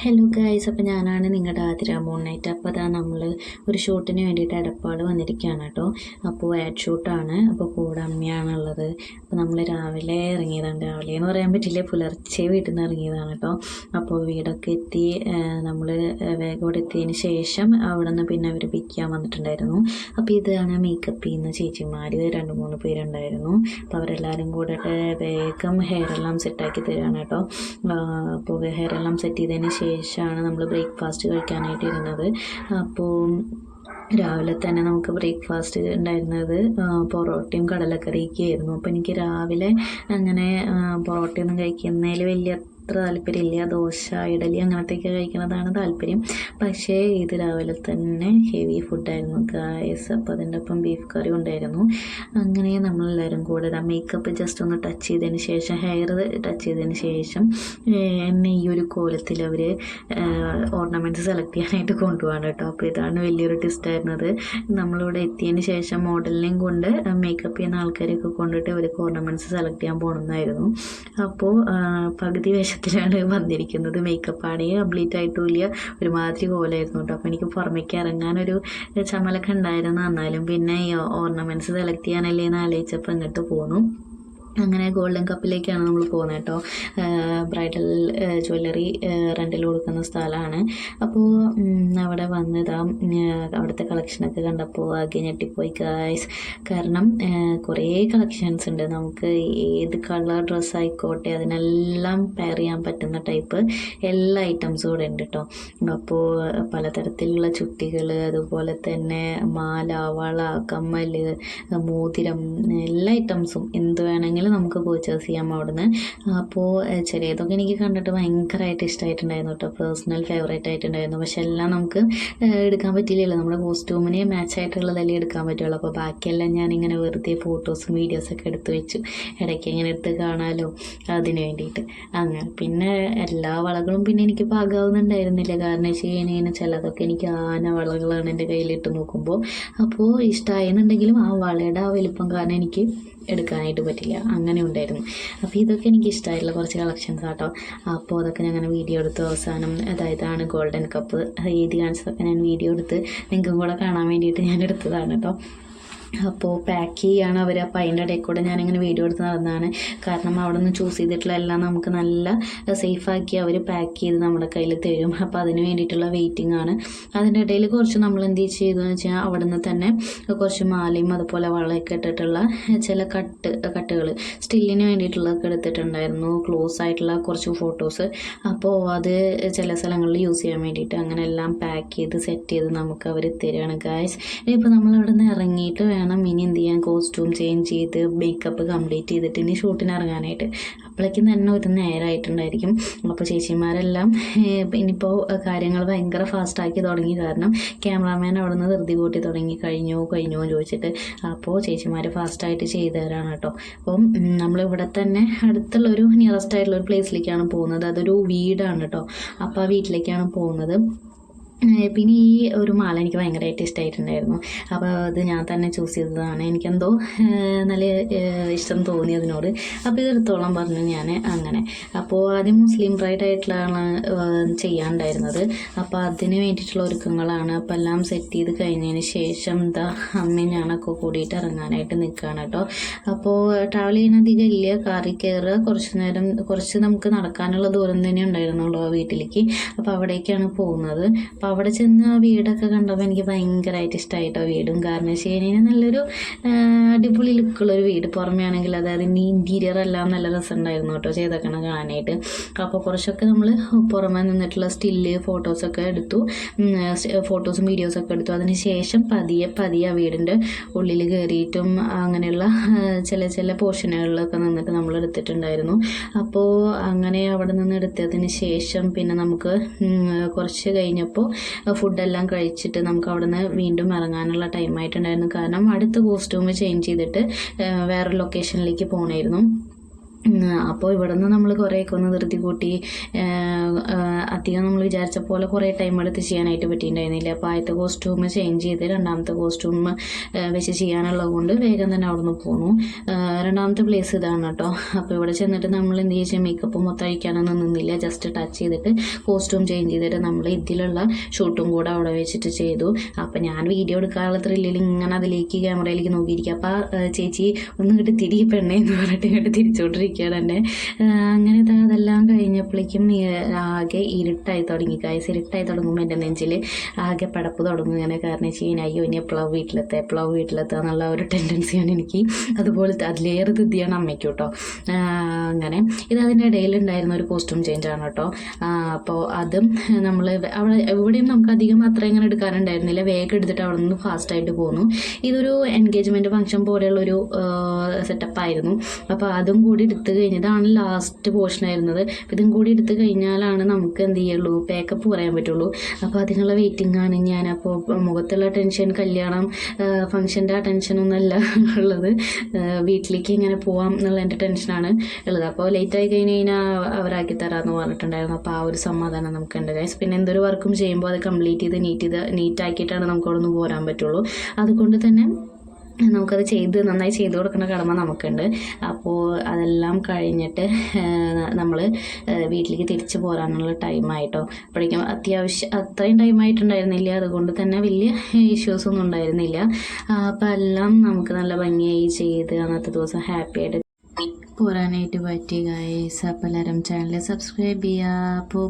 Hello guys, അപ്പോൾ ഞാനാണ് നിങ്ങളുടെ ആതിര മൂൺനൈറ്റ്. അപ്പോൾ അതാ നമ്മൾ ഒരു ഷൂട്ടിന് വേണ്ടിയിട്ട് എടപ്പാട് വന്നിരിക്കുകയാണ് കേട്ടോ. അപ്പോൾ ആഡ് ഷൂട്ടാണ്. അപ്പോൾ കൂടെ അമ്മയാണുള്ളത്. അപ്പോൾ നമ്മൾ രാവിലെ ഇറങ്ങിയതാണ്. രാവിലെ എന്ന് പറയാൻ പറ്റില്ല, പുലർച്ചെ വീട്ടിൽ നിന്ന് ഇറങ്ങിയതാണ് കേട്ടോ. അപ്പോൾ വീടൊക്കെ എത്തി നമ്മൾ വേഗം ഇവിടെ എത്തിയതിന് ശേഷം അവിടെ നിന്ന് പിന്നെ അവർ പിക്ക് ചെയ്യാൻ വന്നിട്ടുണ്ടായിരുന്നു. അപ്പോൾ ഇതാണ് മേക്കപ്പ് ചെയ്യുന്ന ചേച്ചിമാർ, 2-3 പേരുണ്ടായിരുന്നു. അപ്പോൾ അവരെല്ലാവരും കൂടെ വേഗം ഹെയറെല്ലാം സെറ്റാക്കി തരികയാണ് കേട്ടോ. അപ്പോൾ ഹെയറെല്ലാം സെറ്റ് ചെയ്തതിന് ശേഷമാണ് നമ്മൾ ബ്രേക്ക്ഫാസ്റ്റ് കഴിക്കാനായിട്ട് ഇരുന്നത്. അപ്പോൾ രാവിലെ തന്നെ നമുക്ക് ബ്രേക്ക്ഫാസ്റ്റ് ഉണ്ടായിരുന്നത് പൊറോട്ടയും കടലക്കറിയൊക്കെ ആയിരുന്നു. അപ്പോൾ എനിക്ക് രാവിലെ അങ്ങനെ പൊറോട്ടയൊന്നും കഴിക്കുന്നതിൽ വലിയ താല്പര്യമില്ല. ദോശ, ഇഡലി അങ്ങനത്തെയൊക്കെ കഴിക്കുന്നതാണ് താല്പര്യം. പക്ഷേ ഇത് രാവിലെ തന്നെ ഹെവി ഫുഡായിരുന്നു ഗായ്സ്. അപ്പോൾ അതിൻ്റെ ഒപ്പം ബീഫ് കറി ഉണ്ടായിരുന്നു. അങ്ങനെ നമ്മളെല്ലാവരും കൂടെ മേക്കപ്പ് ജസ്റ്റ് ഒന്ന് ടച്ച് ചെയ്തതിന് ശേഷം, ഹെയർ ടച്ച് ചെയ്തതിന് ശേഷം എന്നെ ഈ ഒരു കോലത്തിൽ അവർ ഓർണമെൻറ്റ്സ് സെലക്ട് ചെയ്യാനായിട്ട് കൊണ്ടുപോകാണ് കേട്ടോ. അപ്പോൾ ഇതാണ് വലിയൊരു ട്വിസ്റ്റായിരുന്നത്. നമ്മളിവിടെ എത്തിയതിന് ശേഷം മോഡലിനെയും കൊണ്ട് മേക്കപ്പ് ചെയ്യുന്ന ആൾക്കാരെയൊക്കെ കൊണ്ടിട്ട് അവർക്ക് ഓർണമെൻറ്റ്സ് സെലക്ട് ചെയ്യാൻ പോകണമെന്നായിരുന്നു. അപ്പോൾ പകുതി ലാണ് വന്നിരിക്കുന്നത്. മേക്കപ്പ് ആണെങ്കിൽ കംപ്ലീറ്റ് ആയിട്ടുമില്ല, ഒരുമാതിരി കോലമായിരുന്നു കേട്ടോ. അപ്പോൾ എനിക്ക് പുറമേക്ക് ഇറങ്ങാനൊരു ചമ്മലൊക്കെ ഉണ്ടായിരുന്നു. എന്നാലും പിന്നെ ഈ ഓർണമെൻറ്റ്സ് സെലക്ട് ചെയ്യാനല്ലേ എന്ന് ആലോചിച്ചപ്പോൾ ഇങ്ങോട്ട് പോന്നു. അങ്ങനെ ഗോൾഡൻ കപ്പിലേക്കാണ് നമ്മൾ പോകുന്നത് കേട്ടോ. ബ്രൈഡൽ ജ്വല്ലറി റെൻ്റിൽ കൊടുക്കുന്ന സ്ഥലമാണ്. അപ്പോൾ അവിടെ വന്നതാ അവിടുത്തെ കളക്ഷനൊക്കെ കണ്ടപ്പോൾ ആകെ ഞെട്ടിപ്പോയി ഗായ്സ്. കാരണം കുറേ കളക്ഷൻസ് ഉണ്ട്. നമുക്ക് ഏത് കളർ ഡ്രസ്സ് ആയിക്കോട്ടെ അതിനെല്ലാം പെയർ ചെയ്യാൻ പറ്റുന്ന ടൈപ്പ് എല്ലാ ഐറ്റംസും ഇവിടെ ഉണ്ട് കേട്ടോ. അപ്പോൾ പലതരത്തിലുള്ള ചുട്ടികൾ, അതുപോലെ തന്നെ മാല, വള, കമ്മൽ, മോതിരം, എല്ലാ ഐറ്റംസും എന്ത് വേണമെങ്കിലും നമുക്ക് പർച്ചേസ് ചെയ്യാം അവിടുന്ന്. അപ്പോൾ ചെറിയതൊക്കെ എനിക്ക് കണ്ടിട്ട് ഭയങ്കരമായിട്ട് ഇഷ്ടമായിട്ടുണ്ടായിരുന്നു കേട്ടോ. പേഴ്സണൽ ഫേവറേറ്റ് ആയിട്ടുണ്ടായിരുന്നു. പക്ഷെ എല്ലാം നമുക്ക് എടുക്കാൻ പറ്റില്ലല്ലോ, നമ്മുടെ കോസ്റ്റ്യൂമിന് മാച്ച് ആയിട്ടുള്ളതല്ലേ എടുക്കാൻ പറ്റുള്ളൂ. അപ്പോൾ ബാക്കിയെല്ലാം ഞാനിങ്ങനെ വെറുതെ ഫോട്ടോസും വീഡിയോസൊക്കെ എടുത്ത് വെച്ചു. ഇടയ്ക്ക് ഇങ്ങനെ എടുത്ത് കാണാമല്ലോ അതിന് വേണ്ടിയിട്ട്. അങ്ങനെ പിന്നെ എല്ലാ വളകളും പിന്നെ എനിക്ക് പാകാവുന്നുണ്ടായിരുന്നില്ല. കാരണം വെച്ച് കഴിഞ്ഞാൽ ചിലതൊക്കെ എനിക്ക് ആന വളകളാണ് എൻ്റെ കയ്യിലിട്ട് നോക്കുമ്പോൾ. അപ്പോൾ ഇഷ്ടമായെന്നുണ്ടെങ്കിലും ആ വളയുടെ ആ വലിപ്പം കാരണം എനിക്ക് എടുക്കാനായിട്ട് പറ്റില്ല, അങ്ങനെ ഉണ്ടായിരുന്നു. അപ്പോൾ ഇതൊക്കെ എനിക്ക് ഇഷ്ടമായിട്ടുള്ള കുറച്ച് കളക്ഷൻസ് ആട്ടോ. അപ്പോൾ അതൊക്കെ ഞാൻ അങ്ങനെ വീഡിയോ എടുത്തു. അവസാനം അതായതാണ് ഗോൾഡൻ കപ്പ് ഏത് കാണിച്ചതൊക്കെ ഞാൻ വീഡിയോ എടുത്ത് നിങ്ങൾക്കും കൂടെ കാണാൻ വേണ്ടിയിട്ട് ഞാൻ എടുത്തതാണ് കേട്ടോ. അപ്പോൾ പാക്ക് ചെയ്യുകയാണ് അവർ. അപ്പോൾ അതിൻ്റെ ഇടയിൽ കൂടെ ഞാനിങ്ങനെ വീഡിയോ എടുത്ത് നടന്നതാണ്. കാരണം അവിടെ നിന്ന് ചൂസ് ചെയ്തിട്ടുള്ള എല്ലാം നമുക്ക് നല്ല സേഫാക്കി അവർ പാക്ക് ചെയ്ത് നമ്മുടെ കയ്യിൽ തരും. അപ്പോൾ അതിന് വേണ്ടിയിട്ടുള്ള വെയിറ്റിംഗ് ആണ്. അതിൻ്റെ ഇടയിൽ കുറച്ച് നമ്മൾ എന്ത് ചെയ്തു എന്ന് വെച്ചാൽ അവിടെ നിന്ന് തന്നെ കുറച്ച് മാലയും അതുപോലെ വളയൊക്കെ ഇട്ടിട്ടുള്ള ചില കട്ടുകൾ സ്റ്റില്ലിന് വേണ്ടിയിട്ടുള്ളതൊക്കെ എടുത്തിട്ടുണ്ടായിരുന്നു. ക്ലോസ് ആയിട്ടുള്ള കുറച്ച് ഫോട്ടോസ്. അപ്പോൾ അത് ചില സ്ഥലങ്ങളിൽ യൂസ് ചെയ്യാൻ വേണ്ടിയിട്ട് അങ്ങനെ എല്ലാം പാക്ക് ചെയ്ത് സെറ്റ് ചെയ്ത് നമുക്ക് അവർ തരികയാണ് ഗായ്സ്. ഇപ്പോൾ നമ്മൾ അവിടെ നിന്ന് ഇറങ്ങിയിട്ട് ഇനി എന്ത് ചെയ്യാൻ, കോസ്റ്റ്യൂം ചേഞ്ച് ചെയ്ത് മേക്കപ്പ് കംപ്ലീറ്റ് ചെയ്തിട്ട് ഇനി ഷൂട്ടിന് ഇറങ്ങാനായിട്ട്. അപ്പോഴേക്കും തന്നെ ഒരു നേരമായിട്ടുണ്ടായിരിക്കും. അപ്പോൾ ചേച്ചിമാരെല്ലാം ഇനിയിപ്പോൾ കാര്യങ്ങൾ ഭയങ്കര ഫാസ്റ്റാക്കി തുടങ്ങി. കാരണം ക്യാമറാമാൻ അവിടെ നിന്ന് ധൃതി കൂട്ടി തുടങ്ങി, കഴിഞ്ഞോ എന്ന് ചോദിച്ചിട്ട്. അപ്പോൾ ചേച്ചിമാർ ഫാസ്റ്റായിട്ട് ചെയ്തു തരാണ് കേട്ടോ. അപ്പം നമ്മളിവിടെ തന്നെ അടുത്തുള്ളൊരു നിയറസ്റ്റ് ആയിട്ടുള്ള ഒരു പ്ലേസിലേക്കാണ് പോകുന്നത്. അതൊരു വീടാണ് കേട്ടോ. അപ്പോൾ ആ വീട്ടിലേക്കാണ് പോകുന്നത്. പിന്നെ ഈ ഒരു മാല എനിക്ക് ഭയങ്കരമായിട്ട് ഇഷ്ടമായിട്ടുണ്ടായിരുന്നു. അപ്പോൾ അത് ഞാൻ തന്നെ ചൂസ് ചെയ്തതാണ്. എനിക്കെന്തോ നല്ല ഇഷ്ടം തോന്നി അതിനോട്. അപ്പോൾ ഇതെടുത്തോളം പറഞ്ഞു ഞാൻ. അങ്ങനെ അപ്പോൾ ആദ്യം മുസ്ലിം ബ്രൈഡ് ആയിട്ടുള്ളതാണ് ചെയ്യാനുണ്ടായിരുന്നത്. അപ്പോൾ അതിന് വേണ്ടിയിട്ടുള്ള ഒരുക്കങ്ങളാണ്. അപ്പോൾ എല്ലാം സെറ്റ് ചെയ്ത് കഴിഞ്ഞതിന് ശേഷം എന്താ അമ്മയും ഞാനൊക്കെ കൂടിയിട്ട് ഇറങ്ങാനായിട്ട് നിൽക്കുകയാണ് കേട്ടോ. അപ്പോൾ ട്രാവൽ ചെയ്യുന്ന അധികം ഇല്ല, കാറിൽ കയറുക, കുറച്ച് നമുക്ക് നടക്കാനുള്ള ദൂരം തന്നെ ഉണ്ടായിരുന്നുള്ളൂ ആ വീട്ടിലേക്ക്. അപ്പോൾ അവിടേക്കാണ് പോകുന്നത്. അപ്പോൾ അവിടെ ചെന്ന് ആ വീടൊക്കെ കണ്ടപ്പോൾ എനിക്ക് ഭയങ്കരമായിട്ട് ഇഷ്ടമായിട്ടോ വീടും. കാരണം വെച്ച് കഴിഞ്ഞാൽ നല്ലൊരു അടിപൊളി ലുക്കുള്ളൊരു വീട്. പുറമേ ആണെങ്കിൽ അതായത് ഇൻറ്റീരിയർ എല്ലാം നല്ല രസമുണ്ടായിരുന്നു കേട്ടോ ചെയ്തേക്കണം കാണാനായിട്ട്. അപ്പോൾ കുറച്ചൊക്കെ നമ്മൾ പുറമേ നിന്നിട്ടുള്ള സ്റ്റില്ല് ഫോട്ടോസൊക്കെ എടുത്തു, ഫോട്ടോസും വീഡിയോസൊക്കെ എടുത്തു. അതിന് ശേഷം പതിയെ ആ വീടിൻ്റെ ഉള്ളിൽ കയറിയിട്ടും അങ്ങനെയുള്ള ചില പോർഷനുകളിലൊക്കെ നിന്നിട്ട് നമ്മൾ എടുത്തിട്ടുണ്ടായിരുന്നു. അപ്പോൾ അങ്ങനെ അവിടെ നിന്ന് എടുത്തതിന് ശേഷം പിന്നെ നമുക്ക് കുറച്ച് കഴിഞ്ഞപ്പോൾ ഫുഡെല്ലാം കഴിച്ചിട്ട് നമുക്ക് അവിടെ നിന്ന് വീണ്ടും ഇറങ്ങാനുള്ള ടൈമായിട്ടുണ്ടായിരുന്നു. കാരണം അടുത്ത കോസ്റ്റ്യൂം ചേഞ്ച് ചെയ്തിട്ട് വേറൊരു ലൊക്കേഷനിലേക്ക് പോകണമായിരുന്നു. അപ്പോൾ ഇവിടെ നിന്ന് നമ്മൾ കുറേയൊക്കെ ഒന്ന് ധൃതി കൂട്ടി അധികം നമ്മൾ വിചാരിച്ച പോലെ കുറേ ടൈം എടുത്ത് ചെയ്യാനായിട്ട് പറ്റിയിട്ടുണ്ടായിരുന്നില്ല. അപ്പോൾ ആദ്യത്തെ കോസ്റ്റ്യൂം ചേഞ്ച് ചെയ്ത് രണ്ടാമത്തെ കോസ്റ്റ്യൂം വെച്ച് ചെയ്യാനുള്ളത് കൊണ്ട് വേഗം തന്നെ അവിടെ നിന്ന് പോന്നു. രണ്ടാമത്തെ പ്ലേസ് ഇതാണ് കേട്ടോ. അപ്പോൾ ഇവിടെ ചെന്നിട്ട് നമ്മൾ എന്ത് ചെയ്യിച്ചാൽ മേക്കപ്പ് മൊത്തം അഴിക്കാനൊന്നും നിന്നില്ല. ജസ്റ്റ് ടച്ച് ചെയ്തിട്ട് കോസ്റ്റ്യൂം ചേഞ്ച് ചെയ്തിട്ട് നമ്മൾ ഇതിലുള്ള ഷൂട്ടും കൂടെ അവിടെ വെച്ചിട്ട് ചെയ്തു. അപ്പോൾ ഞാൻ വീഡിയോ എടുക്കാനുള്ള ത്രില്ലിൽ ഇങ്ങനെ അതിലേക്ക് ക്യാമറയിലേക്ക് നോക്കിയിരിക്കുക. അപ്പോൾ ചേച്ചി ഒന്ന് ഇങ്ങോട്ട് തിരി പെണ്ണേ എന്ന് പറഞ്ഞിട്ട് ഇങ്ങോട്ട് തിരിച്ചുകൊണ്ടിരിക്കുകയാണ് എന്നെ. അങ്ങനെ അതെല്ലാം കഴിഞ്ഞപ്പോഴേക്കും ആകെ ഇരുട്ടായി തുടങ്ങി. ഗൈസ്, ഇരുട്ടായി തുടങ്ങുമ്പോൾ എൻ്റെ നെഞ്ചിൽ ആകെ പടപ്പ് തുടങ്ങും ഇങ്ങനെ. കാരണം വെച്ച് കഴിഞ്ഞാൽ അയ്യോ ഇനി എപ്പോഴാണ് വീട്ടിലെത്തുക എന്നുള്ള ഒരു ടെൻഡൻസിയാണ് എനിക്ക്. അതുപോലത്തെ അതിലേറെ ധൃതിയാണ് അമ്മയ്ക്ക് കേട്ടോ. അങ്ങനെ ഇത് അതിൻ്റെ ഇടയിലുണ്ടായിരുന്ന ഒരു കോസ്റ്റ്യൂം ചേഞ്ച് ആണ് കേട്ടോ. അപ്പോൾ അതും നമ്മൾ അവിടെ എവിടെയും നമുക്ക് അധികം അത്ര ഇങ്ങനെ എടുക്കാനുണ്ടായിരുന്നില്ല. വേഗം എടുത്തിട്ട് അവിടെ നിന്ന് ഫാസ്റ്റായിട്ട് പോന്നു. ഇതൊരു എൻഗേജ്മെൻറ്റ് ഫംഗ്ഷൻ പോലെയുള്ളൊരു സെറ്റപ്പായിരുന്നു. അപ്പോൾ അതും കൂടി എടുത്ത് കഴിഞ്ഞതാണ് ലാസ്റ്റ് പോർഷൻ ആയിരുന്നത്. ഇതും കൂടി എടുത്ത് കഴിഞ്ഞാലാണ് നമുക്ക് എന്ത് ചെയ്യുള്ളൂ, പേക്കപ്പ് പറയാൻ പറ്റുള്ളൂ. അപ്പോൾ അതിനുള്ള വെയിറ്റിംഗ് ആണ് ഞാൻ. അപ്പോൾ മുഖത്തുള്ള ടെൻഷൻ കല്യാണം ഫംഗ്ഷൻ്റെ ആ ടെൻഷനൊന്നുമല്ല ഉള്ളത്, വീട്ടിലേക്ക് ഇങ്ങനെ പോവാം എന്നുള്ള എൻ്റെ ടെൻഷനാണ് ഉള്ളത്. അപ്പോൾ ലേറ്റായി കഴിഞ്ഞ് കഴിഞ്ഞാൽ അവരാക്കി തരാമെന്ന് പറഞ്ഞിട്ടുണ്ടായിരുന്നു. അപ്പോൾ ആ ഒരു സമാധാനം നമുക്കുണ്ട് ഗൈസ്. പിന്നെ എന്തൊരു വർക്കും ചെയ്യുമ്പോൾ അത് കംപ്ലീറ്റ് ചെയ്ത് നീറ്റാക്കിയിട്ടാണ് നമുക്ക് അവിടെ നിന്ന് പോരാൻ പറ്റുള്ളൂ. അതുകൊണ്ട് തന്നെ നമുക്കത് നന്നായി ചെയ്തു കൊടുക്കുന്ന കടമ നമുക്കുണ്ട്. അപ്പോൾ അതെല്ലാം കഴിഞ്ഞിട്ട് നമ്മൾ വീട്ടിലേക്ക് തിരിച്ചു പോരാനുള്ള ടൈമായിട്ടോ. അപ്പോഴേക്കും അത്രയും ടൈമായിട്ടുണ്ടായിരുന്നില്ല. അതുകൊണ്ട് തന്നെ വലിയ ഇഷ്യൂസൊന്നും ഉണ്ടായിരുന്നില്ല. അപ്പോൾ എല്ലാം നമുക്ക് നല്ല ഭംഗിയായി ചെയ്ത് അന്നത്തെ ദിവസം ഹാപ്പി ആയിട്ട് പോരാനായിട്ട് പറ്റി ഗൈസ്. അപ്പോൾ എല്ലാവരും ചാനൽ സബ്സ്ക്രൈബ് ചെയ്യുക. അപ്പോൾ